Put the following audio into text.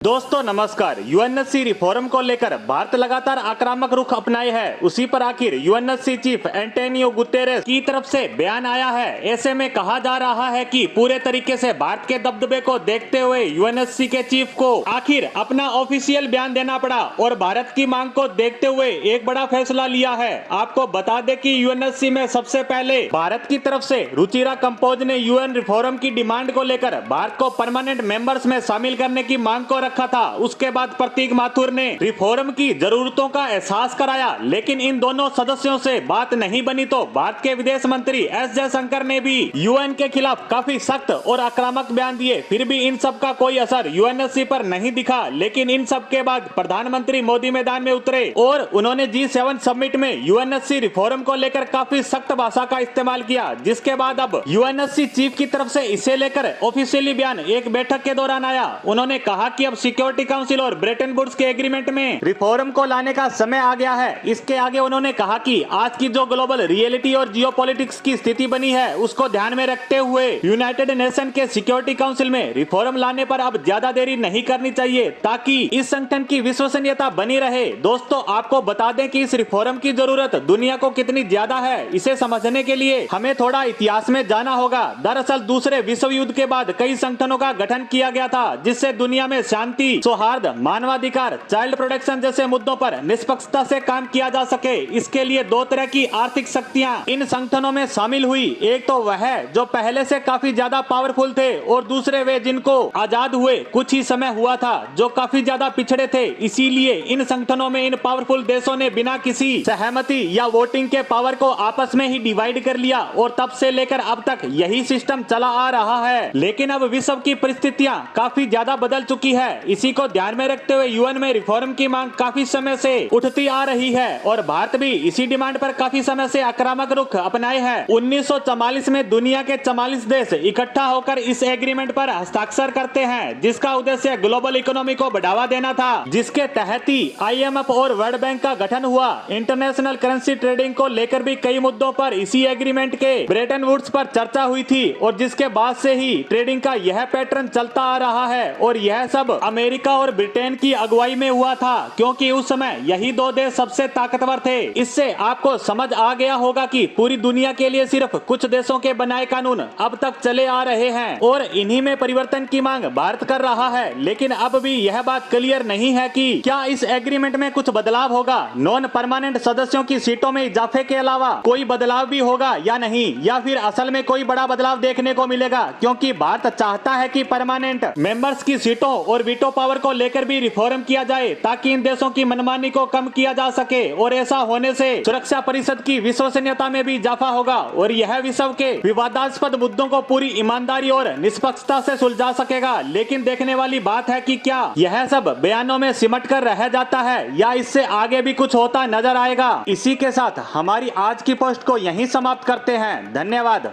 दोस्तों नमस्कार। UNSC reform को लेकर भारत लगातार आक्रामक रुख अपनाए है। उसी पर आखिर यूएनएससी चीफ एंटोनियो गुतेरेस की तरफ से बयान आया है। ऐसे में कहा जा रहा है कि पूरे तरीके से भारत के दबदबे को देखते हुए यूएनएससी के चीफ को आखिर अपना ऑफिशियल बयान देना पड़ा और भारत की मांग को देखते हुए एक बड़ा फैसला लिया है। आपको बता दें कि यूएनएससी में सबसे पहले भारत की तरफ से रुचिरा कंपोज ने यूएन रिफॉर्म की डिमांड को लेकर भारत को परमानेंट मेंबर्स में शामिल करने की मांग को रखा था। उसके बाद प्रतीक माथुर ने रिफॉर्म की जरूरतों का एहसास कराया, लेकिन इन दोनों सदस्यों से बात नहीं बनी तो भारत के विदेश मंत्री एस जयशंकर ने भी यूएन के खिलाफ काफी सख्त और आक्रामक बयान दिए। फिर भी इन सब का कोई असर यूएनएससी पर नहीं दिखा। लेकिन इन सब के बाद प्रधानमंत्री मोदी मैदान में उतरे और उन्होंने G7 समिट में यूएनएससी रिफॉर्म को लेकर काफी सख्त भाषा का इस्तेमाल किया, जिसके बाद अब यूएनएससी चीफ की तरफ से इसे लेकर ऑफिशियली बयान एक बैठक के दौरान आया। उन्होंने कहा कि अब सिक्योरिटी काउंसिल और ब्रेटन वुड्स के एग्रीमेंट में रिफॉर्म को लाने का समय आ गया है। इसके आगे उन्होंने कहा कि आज की जो ग्लोबल रियलिटी और जियोपॉलिटिक्स की स्थिति बनी है, उसको ध्यान में रखते हुए यूनाइटेड नेशन के सिक्योरिटी काउंसिल में रिफॉर्म लाने पर अब ज्यादा देरी नहीं करनी चाहिए, ताकि इस संगठन की विश्वसनीयता बनी रहे। दोस्तों आपको बता दें कि इस रिफॉर्म की जरूरत दुनिया को कितनी ज्यादा है, इसे समझने के लिए हमें थोड़ा इतिहास में जाना होगा। दरअसल दूसरे विश्व युद्ध के बाद कई संगठनों का गठन किया गया था, जिससे दुनिया में शांति, सौहार्द, मानवाधिकार, चाइल्ड प्रोटेक्शन जैसे मुद्दों पर निष्पक्षता से काम किया जा सके। इसके लिए दो तरह की आर्थिक शक्तियां इन संगठनों में शामिल हुई। एक तो वह जो पहले से काफी ज्यादा पावरफुल थे और दूसरे वे जिनको आजाद हुए कुछ ही समय हुआ था, जो काफी ज्यादा पिछड़े थे। इसीलिए इन संगठनों में इन पावरफुल देशों ने बिना किसी सहमति या वोटिंग के पावर को आपस में ही डिवाइड कर लिया और तब से लेकर अब तक यही सिस्टम चला आ रहा है। लेकिन अब विश्व की परिस्थितियां काफी ज्यादा बदल चुकी है। इसी को ध्यान में रखते हुए यूएन में रिफॉर्म की मांग काफी समय से उठती आ रही है और भारत भी इसी डिमांड पर काफी समय से आक्रामक रुख अपनाए है। 1944 में दुनिया के 44 देश इकट्ठा होकर इस एग्रीमेंट पर हस्ताक्षर करते हैं, जिसका उद्देश्य ग्लोबल इकोनॉमी को बढ़ावा देना था, जिसके तहत ही IMF और वर्ल्ड बैंक का गठन हुआ। इंटरनेशनल करेंसी ट्रेडिंग को लेकर भी कई मुद्दों पर इसी एग्रीमेंट के ब्रेटन वुड्स पर चर्चा हुई थी और जिसके बाद से ही ट्रेडिंग का यह पैटर्न चलता आ रहा है। और यह सब अमेरिका और ब्रिटेन की अगुवाई में हुआ था, क्योंकि उस समय यही दो देश सबसे ताकतवर थे। इससे आपको समझ आ गया होगा कि पूरी दुनिया के लिए सिर्फ कुछ देशों के बनाए कानून अब तक चले आ रहे हैं और इन्हीं में परिवर्तन की मांग भारत कर रहा है। लेकिन अब भी यह बात क्लियर नहीं है कि क्या इस एग्रीमेंट में कुछ बदलाव होगा। नॉन परमानेंट सदस्यों की सीटों में इजाफे के अलावा कोई बदलाव भी होगा या नहीं, या फिर असल में कोई बड़ा बदलाव देखने को मिलेगा, क्योंकि भारत चाहता है कि परमानेंट मेंबर्स की सीटों और वीटो पावर को लेकर भी रिफॉर्म किया जाए, ताकि इन देशों की मनमानी को कम किया जा सके। और ऐसा होने से सुरक्षा परिषद की विश्वसनीयता में भी इजाफा होगा और यह विश्व के विवादास्पद मुद्दों को पूरी ईमानदारी और निष्पक्षता से सुलझा सकेगा। लेकिन देखने वाली बात है कि क्या यह सब बयानों में सिमट कर रह जाता है या इससे आगे भी कुछ होता नजर आएगा। इसी के साथ हमारी आज की पोस्ट को यहीं समाप्त करते हैं। धन्यवाद।